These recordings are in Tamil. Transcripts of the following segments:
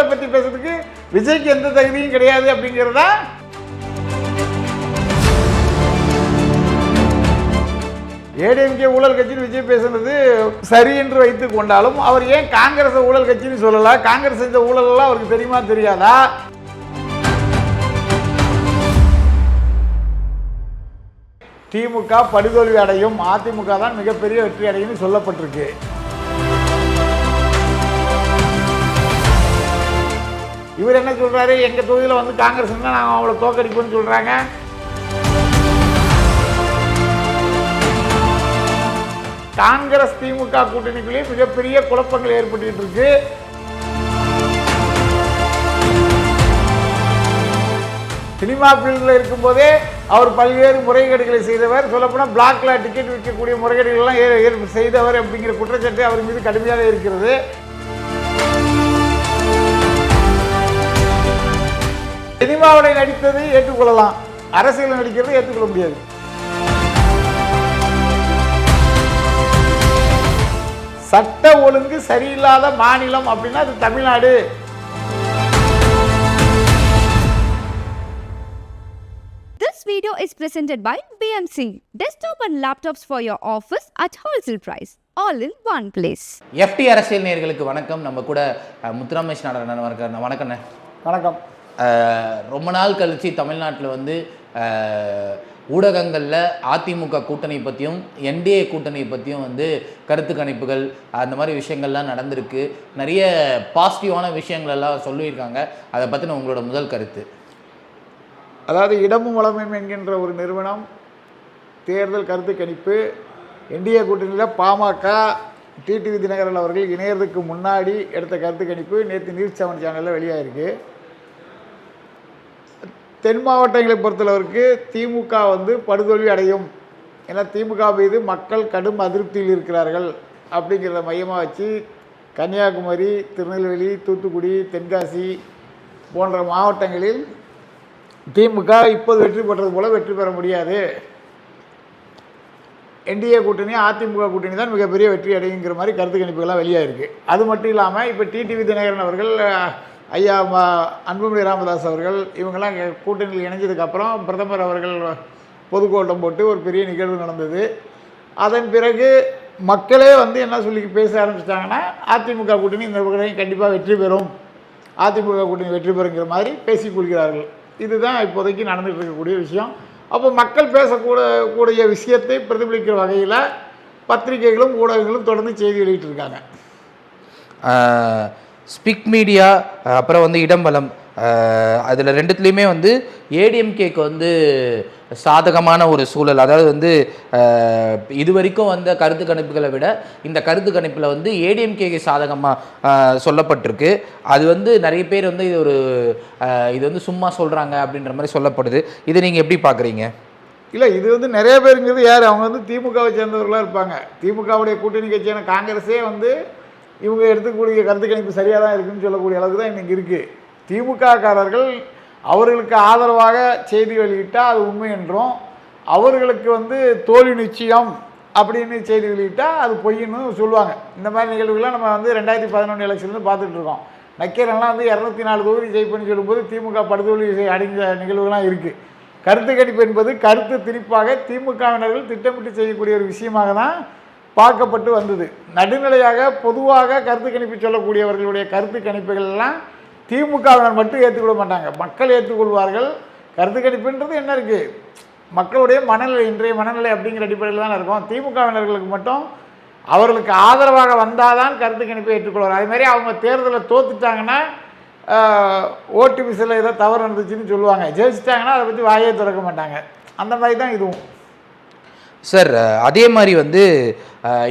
ஊழலை பற்றி பேசுறதுக்கு விஜய்க்கு எந்த தகுதியும் கிடையாது அப்படிங்கிறதா. ஏடிஎம்கே ஊழல் கட்சின்னு விஜய் பேசுனது சரி என்று வைத்துக் கொண்டாலும் அவர் ஏன் காங்கிரஸ் ஊழல் கட்சின்னு சொல்லல? காங்கிரஸ் செஞ்ச ஊழல் எல்லாம் அவருக்கு தெரியுமா தெரியாதா? திமுக படுதோல்வி அடையும், அதிமுக தான் மிகப்பெரிய வெற்றி அடையும் சொல்லப்பட்டிருக்கு. இவர் என்ன சொல்றாரு? எங்க தொகுதியில் வந்து காங்கிரஸ் நாங்கள் அவங்கள தோக்கடிப்போம்னு சொல்றாங்க. காங்கிரஸ் திமுக கூட்டணிக்குள்ளே மிகப்பெரிய குழப்பங்கள் ஏற்பட்டு இருக்கு. சினிமா ஃபீல்டில் இருக்கும்போதே அவர் பல்வேறு முறைகேடுகளை செய்தவர். சொல்லப்போனால் பிளாக்ல டிக்கெட் விற்கக்கூடிய முறைகேடுகள்லாம் செய்தவர் அப்படிங்கிற குற்றச்சாட்டு அவர் மீது கடுமையாக இருக்கிறது. சினிமாவில் நடித்ததை ஏற்றுக்கொள்ளலாம், அரசியல் நடிக்கிறதை ஏற்றுக்கொள்ள முடியாது. சட்ட ஒழுங்கு சரியில்லாத மாநிலம் அப்படின்னா அது Tamil Nadu. This video is presented by BMC. Desktop and laptops for your office at wholesale price. All in one place. FT அரசியல் நேயர்களுக்கு வணக்கம். நம்ம கூட முத்துராமேஷ் நாடார் வணக்கம். வணக்கம். ரொம்ப நாள் கழிச்சு தமிழ்நாட்டில் வந்து ஊடகங்களில் அதிமுக கூட்டணி பற்றியும் என்டிஏ கூட்டணி பற்றியும் வந்து கருத்து கணிப்புகள் அந்த மாதிரி விஷயங்கள்லாம் நடந்திருக்கு. நிறைய பாசிட்டிவான விஷயங்கள் எல்லாம் சொல்லியிருக்காங்க. அதை பற்றின உங்களோட முதல் கருத்து. அதாவது இடமும் வளமும் என்கின்ற ஒரு நிறுவனம் தேர்தல் கருத்து கணிப்பு என்டிஏ கூட்டணியில் பாமக டிடிவி தினகரன் அவர்கள் இணையறதுக்கு முன்னாடி எடுத்த கருத்து கணிப்பு நேற்று நியூஸ் 7 சேனலில் வெளியாகிருக்கு. தென் மாவட்டங்களை பொறுத்தளவிற்கு திமுக வந்து படுதோல்வி அடையும், ஏன்னா திமுக மீது மக்கள் கடும் அதிருப்தியில் இருக்கிறார்கள் அப்படிங்கிறத மையமாக வச்சு கன்னியாகுமரி, திருநெல்வேலி, தூத்துக்குடி, தென்காசி போன்ற மாவட்டங்களில் திமுக இப்போது வெற்றி பெற்றது போல் வெற்றி பெற முடியாது, என்டிஏ கூட்டணி அதிமுக கூட்டணி தான் மிகப்பெரிய வெற்றி அடையுங்கிற மாதிரி கருத்து கணிப்புகள்லாம் வெளியாகிருக்கு. அது மட்டும் இல்லாமல் இப்போ டிடிவி தினகரன் அவர்கள், ஐயா அன்புமணி ராமதாஸ் அவர்கள் இவங்கெல்லாம் கூட்டணியில் இணைஞ்சதுக்கப்புறம் பிரதமர் அவர்கள் பொதுக்கூட்டம் போட்டு ஒரு பெரிய நிகழ்வு நடந்தது. அதன் பிறகு மக்களே வந்து என்ன சொல்லி பேச ஆரம்பிச்சிட்டாங்கன்னா அதிமுக கூட்டணி இந்த கூட்டணி கண்டிப்பாக வெற்றி பெறும், அதிமுக கூட்டணி வெற்றி பெறுங்கிற மாதிரி பேசிக்கொள்கிறார்கள். இதுதான் இப்போதைக்கு நடந்துகிட்டு இருக்கக்கூடிய விஷயம். அப்போ மக்கள் பேசக்கூடிய விஷயத்தை பிரதிபலிக்கிற வகையில் பத்திரிகைகளும் ஊடகங்களும் தொடர்ந்து செய்தி வெளியிட்டிருக்காங்க. ஸ்பிக் மீடியா அப்புறம் வந்து இடம்பலம், அதில் ரெண்டுத்துலேயுமே வந்து ஏடிஎம்கேக்கு வந்து சாதகமான ஒரு சூழல். அதாவது வந்து இது வரைக்கும் வந்த கருத்து கணிப்புகளை விட இந்த கருத்து கணிப்பில் வந்து ஏடிஎம்கேக்கு சாதகமாக சொல்லப்பட்டிருக்கு. அது வந்து நிறைய பேர் வந்து இது வந்து சும்மா சொல்கிறாங்க அப்படின்ற மாதிரி சொல்லப்படுது. இதை நீங்கள் எப்படி பார்க்குறீங்க? இல்லை, இது வந்து நிறைய பேருங்கிறது யார்? அவங்க வந்து திமுகவை சேர்ந்தவர்களாக இருப்பாங்க. திமுகவுடைய கூட்டணி கட்சியான காங்கிரஸே வந்து இவங்க எடுத்துக்கூடிய கருத்து கணிப்பு சரியாக தான் இருக்குதுன்னு சொல்லக்கூடிய அளவுக்கு தான் இன்றைக்கி இருக்குது. திமுககாரர்கள் அவர்களுக்கு ஆதரவாக செய்தி வெளியிட்டால் அது உண்மை என்றும், அவர்களுக்கு வந்து தோல்வி நிச்சயம் அப்படின்னு செய்தி வெளியிட்டால் அது பொய்ன்னு சொல்லுவாங்க. இந்த மாதிரி நிகழ்வுகள்லாம் நம்ம வந்து 2011 எலெக்ஷன்லேருந்து பார்த்துட்டு இருக்கோம். நக்கீரன்லாம் வந்து 204 தொகுதி ஜெயிப்புன்னு சொல்லும்போது திமுக படுதோல்வி அடைந்த நிகழ்வுகள்லாம் இருக்குது. கருத்து கணிப்பு என்பது கருத்து திணிப்பாக திமுகவினர்கள் திட்டமிட்டு செய்யக்கூடிய ஒரு விஷயமாக தான் பார்க்கப்பட்டு வந்தது. நடுநிலையாக பொதுவாக கருத்து கணிப்பு சொல்லக்கூடியவர்களுடைய கருத்து கணிப்புகள் எல்லாம் திமுகவினர் மட்டும் ஏற்றுக்கொள்ள மாட்டாங்க, மக்கள் ஏற்றுக்கொள்வார்கள். கருத்து கணிப்புன்றது என்ன இருக்குது, மக்களுடைய மனநிலை, இன்றைய மனநிலை அப்படிங்கிற அடிப்படையில் தான் இருக்கும். திமுகவினர்களுக்கு மட்டும் அவர்களுக்கு ஆதரவாக வந்தால் தான் கருத்து கணிப்பை ஏற்றுக்கொள்வார். அதுமாதிரி அவங்க தேர்தலில் தோத்துட்டாங்கன்னா ஓட்டு ஏதோ தவறு நடந்துச்சுன்னு சொல்லுவாங்க, ஜெயிச்சிட்டாங்கன்னா அதை பற்றி வாயே திறக்க மாட்டாங்க. அந்த மாதிரி தான் இதுவும். சார், அதே மாதிரி வந்து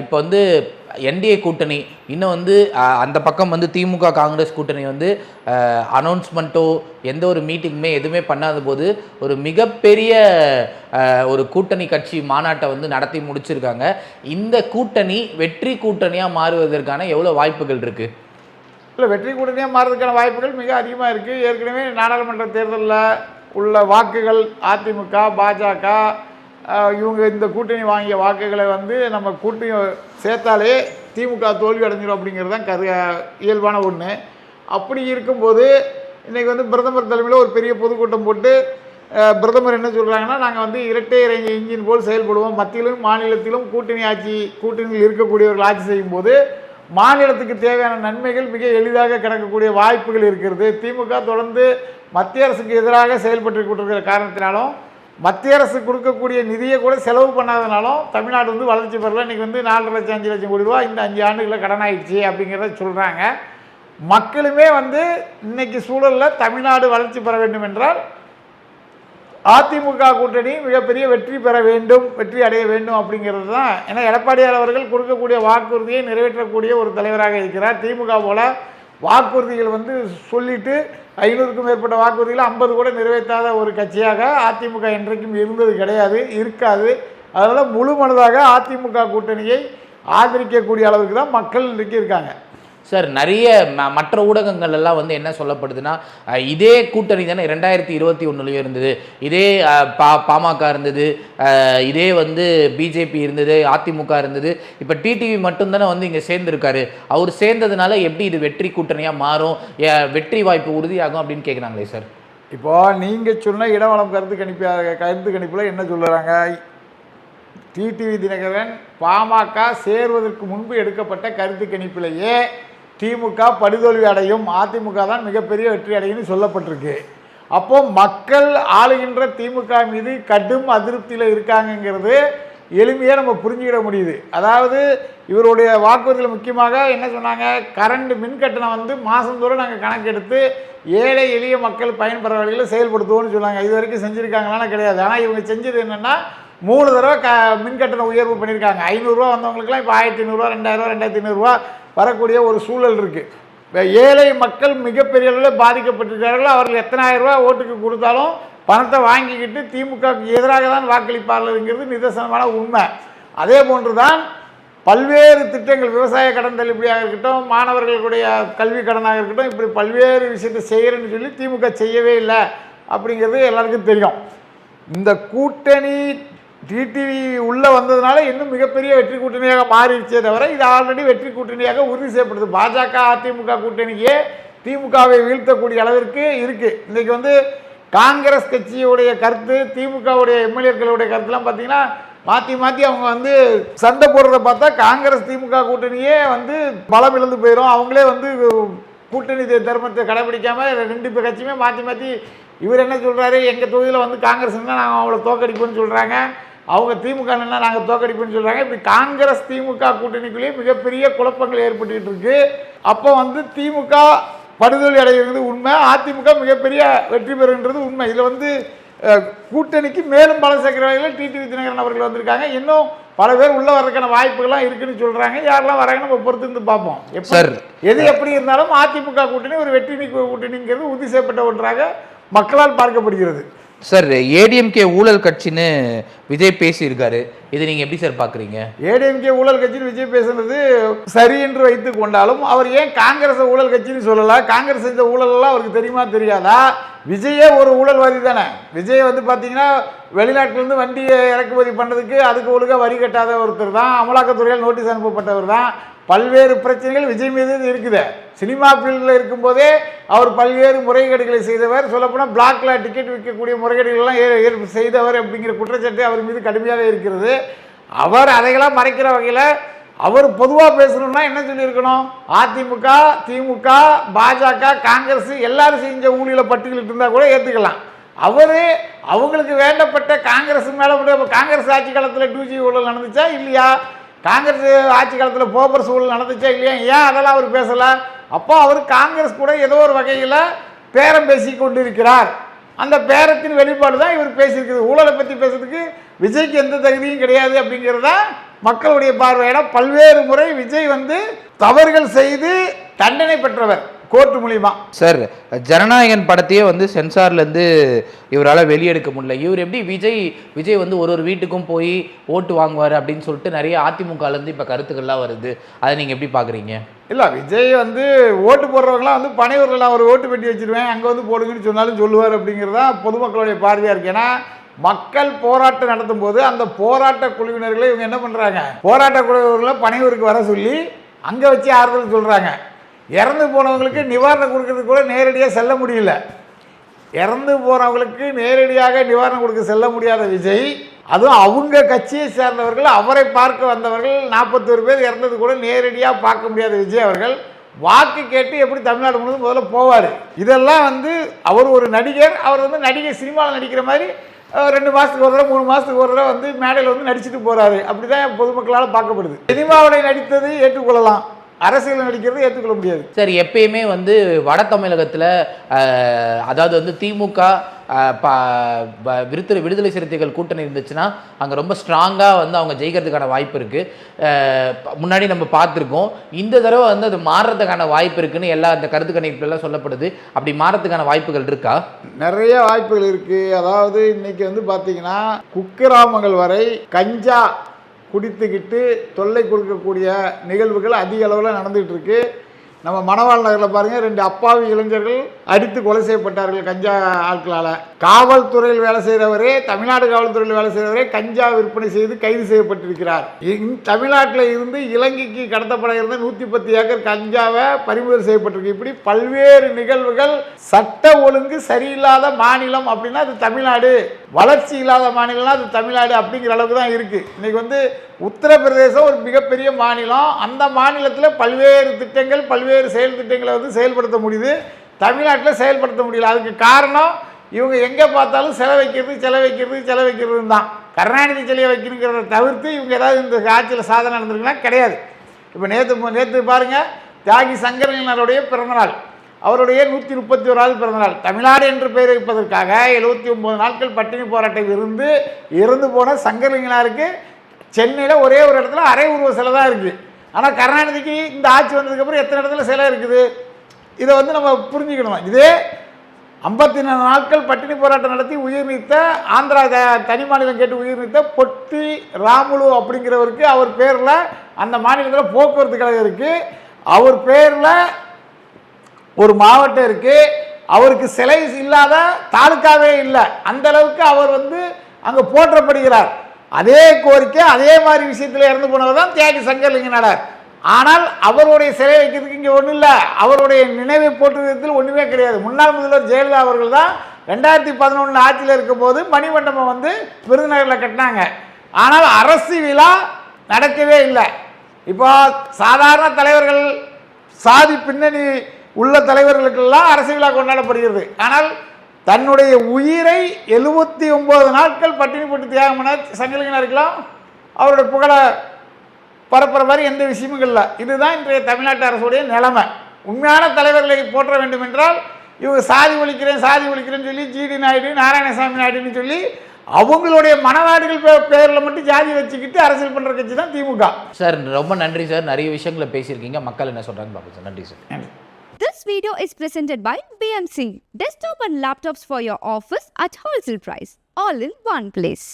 இப்போ வந்து என்டிஏ கூட்டணி இன்னும் வந்து அந்த பக்கம் வந்து திமுக காங்கிரஸ் கூட்டணி வந்து அனௌன்ஸ்மெண்ட்டோ எந்த ஒரு மீட்டிங்குமே எதுவுமே பண்ணாத போது ஒரு மிகப்பெரிய ஒரு கூட்டணி கட்சி மாநாட்டை வந்து நடத்தி முடிச்சிருக்காங்க. இந்த கூட்டணி வெற்றி கூட்டணியாக மாறுவதற்கான எவ்வளோ வாய்ப்புகள் இருக்குது? இல்லை, வெற்றி கூட்டணியாக மாறுவதற்கான வாய்ப்புகள் மிக அதிகமாக இருக்குது. ஏற்கனவே நாடாளுமன்ற தேர்தலில் உள்ள வாக்குகள் அதிமுக, பாஜக இவங்க இந்த கூட்டணி வாங்கிய வாக்குகளை வந்து நம்ம கூட்டணி சேர்த்தாலே திமுக தோல்வி அடைஞ்சிடும் அப்படிங்கிறது தான் இயல்பான ஒன்று. அப்படி இருக்கும்போது இன்றைக்கி வந்து பிரதமர் தலைமையில் ஒரு பெரிய பொதுக்கூட்டம் போட்டு பிரதமர் என்ன சொல்கிறாங்கன்னா, நாங்கள் வந்து இரட்டை இறங்கி இன்ஜின் போல் செயல்படுவோம், மத்தியிலும் மாநிலத்திலும் கூட்டணியில் இருக்கக்கூடியவர்கள் ஆட்சி செய்யும்போது மாநிலத்துக்கு தேவையான நன்மைகள் மிக எளிதாக கிடைக்கக்கூடிய வாய்ப்புகள் இருக்கிறது. திமுக தொடர்ந்து மத்திய அரசுக்கு எதிராக செயல்பட்டு கொண்டிருக்கிற காரணத்தினாலும் மத்திய அரசு கொடுக்கக்கூடிய நிதியை கூட செலவு பண்ணாதனாலும் தமிழ்நாடு வந்து வளர்ச்சி பெறல. இன்றைக்கி வந்து 4 லட்சம் 5 லட்சம் கோடி ரூபா இந்த 5 ஆண்டுகளில் கடன் ஆயிடுச்சு அப்படிங்கிறத சொல்கிறாங்க. மக்களுமே வந்து இன்னைக்கு சூழலில் தமிழ்நாடு வளர்ச்சி பெற வேண்டும் என்றால் அதிமுக கூட்டணி மிகப்பெரிய வெற்றி அடைய வேண்டும் அப்படிங்கிறது தான். ஏன்னா எடப்பாடியார் அவர்கள் கொடுக்கக்கூடிய வாக்குறுதியை நிறைவேற்றக்கூடிய ஒரு தலைவராக இருக்கிறார். திமுக போல வாக்குறுதிகள் வந்து சொல்லிட்டு 500க்கும் மேற்பட்ட வாக்குறுதிகளை 50 கூட நிறைவேற்றாத ஒரு கட்சியாக அதிமுக என்றைக்கும் இருந்தது கிடையாது, இருக்காது. அதனால் முழு மனதாக அதிமுக கூட்டணியை ஆதரிக்கக்கூடிய அளவுக்கு தான் மக்கள் இன்றைக்கு இருக்காங்க. சார், நிறைய மற்ற ஊடகங்கள் எல்லாம் வந்து என்ன சொல்லப்படுதுன்னா, இதே கூட்டணி தானே 2021 இருந்தது, இதே பாமக இருந்தது, இதே வந்து பிஜேபி இருந்தது, அதிமுக இருந்தது, இப்போ டிடிவி மட்டும்தானே வந்து இங்கே சேர்ந்துருக்காரு, அவர் சேர்ந்ததுனால எப்படி இது வெற்றி கூட்டணியாக மாறும், வெற்றி வாய்ப்பு உறுதியாகும் அப்படின்னு கேட்குறாங்களே சார். இப்போ நீங்கள் சொன்ன இடவளம் கருத்து கணிப்பில் என்ன சொல்கிறாங்க, டிடிவி தினகரன் பாமக சேர்வதற்கு முன்பு எடுக்கப்பட்ட கருத்து கணிப்பிலேயே திமுக படுதோல்வி அடையும், அதிமுக தான் மிகப்பெரிய வெற்றி அடையும்னு சொல்லப்பட்டிருக்கு. அப்போ மக்கள் ஆளுகின்ற திமுக மீது கடும் அதிருப்தியில் இருக்காங்கங்கிறது எளிமையாக நம்ம புரிஞ்சுக்கிட முடியுது. அதாவது இவருடைய வாக்குறுதியில் முக்கியமாக என்ன சொன்னாங்க, கரண்ட் மின் கட்டணம் வந்து மாதந்தோறும் நாங்கள் கணக்கெடுத்து ஏழை எளிய மக்கள் பயன்பெற வழியில் செயல்படுத்துவோம்னு சொன்னாங்க. இது வரைக்கும் செஞ்சுருக்காங்களான்னு கிடையாது. ஆனால் இவங்க செஞ்சது என்னென்னா 3 தடவை மின் கட்டண உயர்வு பண்ணியிருக்காங்க. 500 ரூபா வந்தவங்களுக்குலாம் இப்போ 1500 ரூபா, 2000 ரூபா, 2500 வரக்கூடிய ஒரு சூழல் இருக்குது. ஏழை மக்கள் மிகப்பெரிய அளவில் பாதிக்கப்பட்டிருக்கிறார்கள். அவர்கள் எத்தனை ஆயிரம் ரூபா ஓட்டுக்கு கொடுத்தாலும் பணத்தை வாங்கிக்கிட்டு திமுகவுக்கு எதிராக தான் வாக்களிப்பாளருங்கிறது நிதர்சனமான உண்மை. அதே போன்று தான் பல்வேறு திட்டங்கள், விவசாய கடன் தள்ளுபடியாக இருக்கட்டும், மாணவர்களுடைய கல்வி கடனாக இருக்கட்டும், இப்படி பல்வேறு விஷயத்தை செய்கிறேன்னு சொல்லி திமுக செய்யவே இல்லை அப்படிங்கிறது எல்லாருக்கும் தெரியும். இந்த கூட்டணி டிடிவி உள்ளே வந்ததுனால இன்னும் மிகப்பெரிய வெற்றி கூட்டணியாக மாறிடுச்சே தவிர இது ஆல்ரெடி வெற்றி கூட்டணியாக உறுதி செய்யப்படுது. பாஜக அதிமுக கூட்டணியே திமுகவை வீழ்த்தக்கூடிய அளவிற்கு இருக்குது. இன்றைக்கி வந்து காங்கிரஸ் கட்சியுடைய கருத்து, திமுகவுடைய எம்எல்ஏக்களுடைய கருத்துலாம் பார்த்தீங்கன்னா மாற்றி அவங்க வந்து சண்டை போடுறத பார்த்தா காங்கிரஸ் திமுக கூட்டணியே வந்து பலம் இழந்து போயிடும். அவங்களே வந்து கூட்டணி தர்மத்தை கடைபிடிக்காமல் 2 கட்சியுமே மாற்றி இவர் என்ன சொல்கிறாரு, எங்கள் தொகுதியில் வந்து காங்கிரஸ்னா நாங்கள் அவங்கள தோக்கடிப்போம்னு சொல்கிறாங்க, அவங்க திமுக நாங்கள் தோக்கடிப்போம்னு சொல்கிறாங்க. இப்படி காங்கிரஸ் திமுக கூட்டணிக்குள்ளேயே மிகப்பெரிய குழப்பங்கள் ஏற்பட்டுக்கிட்டு இருக்கு. அப்போ வந்து திமுக படுதோல்வி அடைகிறது உண்மை, அதிமுக மிகப்பெரிய வெற்றி பெறுகின்றது உண்மை. இதில் வந்து கூட்டணிக்கு மேலும் பல சேர்க்கிற வகையில் டிடிவி தினகரன் அவர்கள் வந்திருக்காங்க. இன்னும் பல பேர் உள்ள வர்றதுக்கான வாய்ப்புகள்லாம் இருக்குன்னு சொல்கிறாங்க. யாரெல்லாம் வராங்கன்னு நம்ம பொறுத்து இருந்து பார்ப்போம். எது எப்படி இருந்தாலும் அதிமுக கூட்டணி ஒரு வெற்றி கூட்டணிங்கிறது உறுதி செய்யப்பட்ட ஒன்றாக மக்களால் பார்க்கப்படுகிறது. சார், ஏடிஎம்கே ஊழல் கட்சின்னு விஜய் பேசியிருக்காரு, இது நீங்கள் எப்படி சார் பார்க்குறீங்க? ஏடிஎம்கே ஊழல் கட்சின்னு விஜய் பேசுனது சரி என்று வைத்து கொண்டாலும் அவர் ஏன் காங்கிரஸ் ஊழல் கட்சின்னு சொல்லலாம்? காங்கிரஸ் செஞ்ச ஊழலெல்லாம் அவருக்கு தெரியுமா தெரியாதா? விஜயே ஒரு ஊழல்வாதி தானே. விஜய் வந்து பார்த்தீங்கன்னா வெளிநாட்டிலேருந்து வண்டியை இறக்குமதி பண்ணுறதுக்கு அதுக்கு ஒழுங்காக வரி கட்டாத ஒருத்தர் தான், அமலாக்கத்துறையால் நோட்டீஸ் அனுப்பப்பட்டவர் தான். பல்வேறு பிரச்சனைகள் விஜய் மீது இருக்குது. சினிமா ஃபீல்டில் இருக்கும்போதே அவர் பல்வேறு முறைகேடுகளை செய்தவர். சொல்லப்போனால் பிளாக்ல டிக்கெட் விற்கக்கூடிய முறைகேடுகள்லாம் செய்தவர் அப்படிங்கிற குற்றச்சாட்டு அவர் மீது கடுமையாக இருக்கிறது. அவர் அதையெல்லாம் மறைக்கிற வகையில் அவர் பொதுவாக பேசணும்னா என்ன சொல்லியிருக்கணும், அதிமுக திமுக பாஜக காங்கிரஸ் எல்லாரும் செஞ்ச ஊழலை பட்டியலிட்டு இருந்தால் கூட ஏற்றுக்கலாம். அவர் அவங்களுக்கு வேண்டப்பட்ட காங்கிரஸ் மேலே காங்கிரஸ் ஆட்சி காலத்தில் 2G ஊழல் நடந்துச்சா இல்லையா, காங்கிரஸ் ஆட்சி காலத்தில் போபர் சூழல் நடந்துச்சா இல்லையா, ஏன் அதெல்லாம் அவர் பேசலாம்? அப்போ அவர் காங்கிரஸ் கூட ஏதோ ஒரு வகையில் பேரம் பேசி கொண்டிருக்கிறார். அந்த பேரத்தின் வெளிப்பாடு தான் இவர் பேசியிருக்கிறது. ஊழலை பற்றி பேசுறதுக்கு விஜய்க்கு எந்த தகுதியும் கிடையாது அப்படிங்கிறது தான் மக்களுடைய பார்வையிட. பல்வேறு முறை விஜய் வந்து தவறுகள் செய்து தண்டனை பெற்றவர் கோர்ட்டு மூலியமா. சார், ஜனநாயகன் படத்தையே வந்து சென்சார்லேருந்து இவரால் வெளியெடுக்க முடியல. இவர் எப்படி விஜய் வந்து ஒரு வீட்டுக்கும் போய் ஓட்டு வாங்குவார் அப்படின்னு சொல்லிட்டு நிறைய அதிமுகலேருந்து இப்போ கருத்துக்கள்லாம் வருது, அதை நீங்கள் எப்படி பார்க்குறீங்க? இல்லை, விஜய் வந்து ஓட்டு போடுறவங்களாம் வந்து பனையூரில் நான் ஒரு ஓட்டு பெட்டி வச்சுருவேன் அங்கே வந்து போடுங்கன்னு சொன்னாலும் சொல்லுவார் அப்படிங்கிறது தான் பொதுமக்களுடைய பார்வையாக இருக்குது. ஏன்னா மக்கள் போராட்டம் நடத்தும் போது அந்த போராட்ட குழுவினர்களை இவங்க என்ன பண்ணுறாங்க, போராட்ட குழுவினர்களை பனையூருக்கு வர சொல்லி அங்கே வச்சு ஆறுதல் சொல்கிறாங்க. இறந்து போனவங்களுக்கு நிவாரணம் கொடுக்கறதுக்கு கூட நேரடியாக செல்ல முடியல. இறந்து போனவங்களுக்கு நேரடியாக நிவாரணம் கொடுக்க செல்ல முடியாத விஜய், அதுவும் அவங்க கட்சியை சேர்ந்தவர்கள், அவரை பார்க்க வந்தவர்கள் 41 பேர் இறந்தது கூட நேரடியாக பார்க்க முடியாத விஜய் அவர்கள் வாக்கு கேட்டு எப்படி தமிழ்நாடு முழுவதும் முதல்ல போவார்? இதெல்லாம் வந்து அவர் ஒரு நடிகர், அவர் வந்து நடிகை சினிமாவில் நடிக்கிற மாதிரி 2 மாதத்துக்கு ஒரு தடவை 3 மாதத்துக்கு ஒரு தடவை வந்து மேடையில் வந்து நடிச்சுட்டு போகிறாரு. அப்படி தான் பொதுமக்களால் பார்க்கப்படுது. சினிமாவில் நடித்தது ஏற்றுக்கொள்ளலாம், அரசியல் நடிக்கிறது ஏற்றுக்கொள்ள முடியாது. சார் எப்பயுமே வந்து வட தமிழகத்தில் அதாவது வந்து திமுக விடுதலை சிறுத்தைகள் கூட்டணி இருந்துச்சுன்னா அங்கே ரொம்ப ஸ்ட்ராங்காக வந்து அவங்க ஜெயிக்கிறதுக்கான வாய்ப்பு இருக்குது. முன்னாடி நம்ம பார்த்துருக்கோம். இந்த தடவை வந்து அது மாறுறதுக்கான வாய்ப்பு இருக்குன்னு எல்லா இந்த கருத்து கணிப்புலாம் சொல்லப்படுது. அப்படி மாறுறதுக்கான வாய்ப்புகள் இருக்கா? நிறைய வாய்ப்புகள் இருக்குது. அதாவது இன்னைக்கு வந்து பார்த்தீங்கன்னா குக்கிராமங்கள் வரை கஞ்சா குடித்துக்கிட்டு தொல்லை கொடுக்கக்கூடிய நிகழ்வுகள் அதிக அளவில் நடந்துகிட்டு இருக்கு. நம்ம மணவாள் நகரில் பாருங்கள், 2 அப்பாவி இளைஞர்கள் அடித்து கொலை செய்யப்பட்டார்கள் கஞ்சா ஆட்களால். காவல்துறையில் வேலை செய்கிறவரே, தமிழ்நாடு காவல்துறையில் வேலை செய்கிறவரே கஞ்சா விற்பனை செய்து கைது செய்யப்பட்டிருக்கிறார். தமிழ்நாட்டில் இருந்து இலங்கைக்கு கடத்தப்பட இருந்த 110 ஏக்கர் கஞ்சாவை பறிமுதல் செய்யப்பட்டிருக்கு. இப்படி பல்வேறு நிகழ்வுகள். சட்ட ஒழுங்கு சரியில்லாத மாநிலம் அப்படின்னா அது தமிழ்நாடு, வளர்ச்சி இல்லாத மாநிலம்னா அது தமிழ்நாடு அப்படிங்கிற அளவுக்கு தான் இருக்குது. இன்றைக்கி வந்து உத்தரப்பிரதேசம் ஒரு மிகப்பெரிய மாநிலம். அந்த மாநிலத்தில் பல்வேறு திட்டங்கள், பல்வேறு செயல் திட்டங்களை வந்து செயல்படுத்த முடியுது, தமிழ்நாட்டில் செயல்படுத்த முடியல. அதுக்கு காரணம் இவங்க எங்கே பார்த்தாலும் செலவைக்கிறது தான். கருணாநிதி சிலையை வைக்கணுங்கிறத தவிர்த்து இவங்க ஏதாவது இந்த ஆட்சியில் சாதனை நடந்திருக்குன்னா கிடையாது. இப்போ நேற்று பாருங்கள், தியாகி சங்கரலிங்கனாருடைய பிறந்தநாள், அவருடைய 131வது பிறந்தநாள். தமிழ்நாடு என்று பெயர் வைப்பதற்காக 79 நாட்கள் பட்டினி போராட்டம் இறந்து போன சங்கரலிங்கனாருக்கு சென்னையில் ஒரே ஒரு இடத்துல அரை உருவ சிலை தான் இருக்குது. ஆனால் கருணாநிதிக்கு இந்த ஆட்சி வந்ததுக்கப்புறம் எத்தனை இடத்துல சிலை இருக்குது? இதை வந்து நம்ம புரிஞ்சுக்கணும். இதே 54 நாட்கள் பட்டினி போராட்டம் நடத்தி உயிர் நீத்த ஆந்திரா தனி மாநிலம் கேட்டு உயிர் நீத்த பொட்டி ராமுலு அப்படிங்கிறவருக்கு அவர் பேரில் அந்த மாநிலத்தில் போக்குவரத்து கழகம் இருக்குது, அவர் பேரில் ஒரு மாவட்டம் இருக்குது, அவருக்கு சிலை இல்லாத தாலுக்காவே இல்லை. அந்த அளவுக்கு அவர் வந்து அங்கே போற்றப்படுகிறார். அதே கோரிக்கை அதே மாதிரி விஷயத்தில் இறந்து போனவர் தான் தியாகி சங்கரலிங்கனார். ஆனால் அவருடைய சிலை வைக்கிறதுக்கு இங்கே ஒன்றும் இல்லை, அவருடைய நினைவை போற்றுவதில் ஒன்றுமே கிடையாது. முன்னாள் முதல்வர் ஜெயலலிதா அவர்கள் தான் 2011 ஆட்சியில் இருக்கும்போது மணிமண்டபம் வந்து விருதுநகரில் கட்டினாங்க. ஆனால் அரசு விழா நடக்கவே இல்லை. இப்போ சாதாரண தலைவர்கள், சாதி பின்னணி உள்ள தலைவர்களுக்கெல்லாம் அரசு விழா கொண்டாடப்படுகிறது. ஆனால் தன்னுடைய உயிரை 79 நாட்கள் பட்டினி போட்டு தியாகம் பண்ண சங்கரலிங்கனாருக்கலாம் அவருடைய புகழை பரப்புற மாதிரி எந்த விஷயமும் இல்லை. இதுதான் இன்றைய தமிழ்நாட்டு அரசுடைய நிலைமை. உண்மையான தலைவர்களை போற்ற வேண்டும் என்றால் இவங்க சாதி ஒழிக்கிறேன்னு சொல்லி ஜிடி நாயுடு, நாராயணசாமி நாயுடுன்னு சொல்லி அவங்களுடைய மனவாடிகள் பேரில் மட்டும் ஜாதி வச்சுக்கிட்டு அரசியல் பண்ணுற கட்சி தான் திமுக. சார் ரொம்ப நன்றி சார், நிறைய விஷயங்களை பேசியிருக்கீங்க. மக்கள் என்ன சொல்கிறாங்க பார்ப்போம் சார். நன்றி சார். நன்றி. This video is presented by BMC. Desktop and laptops for your office at wholesale price. All in one place.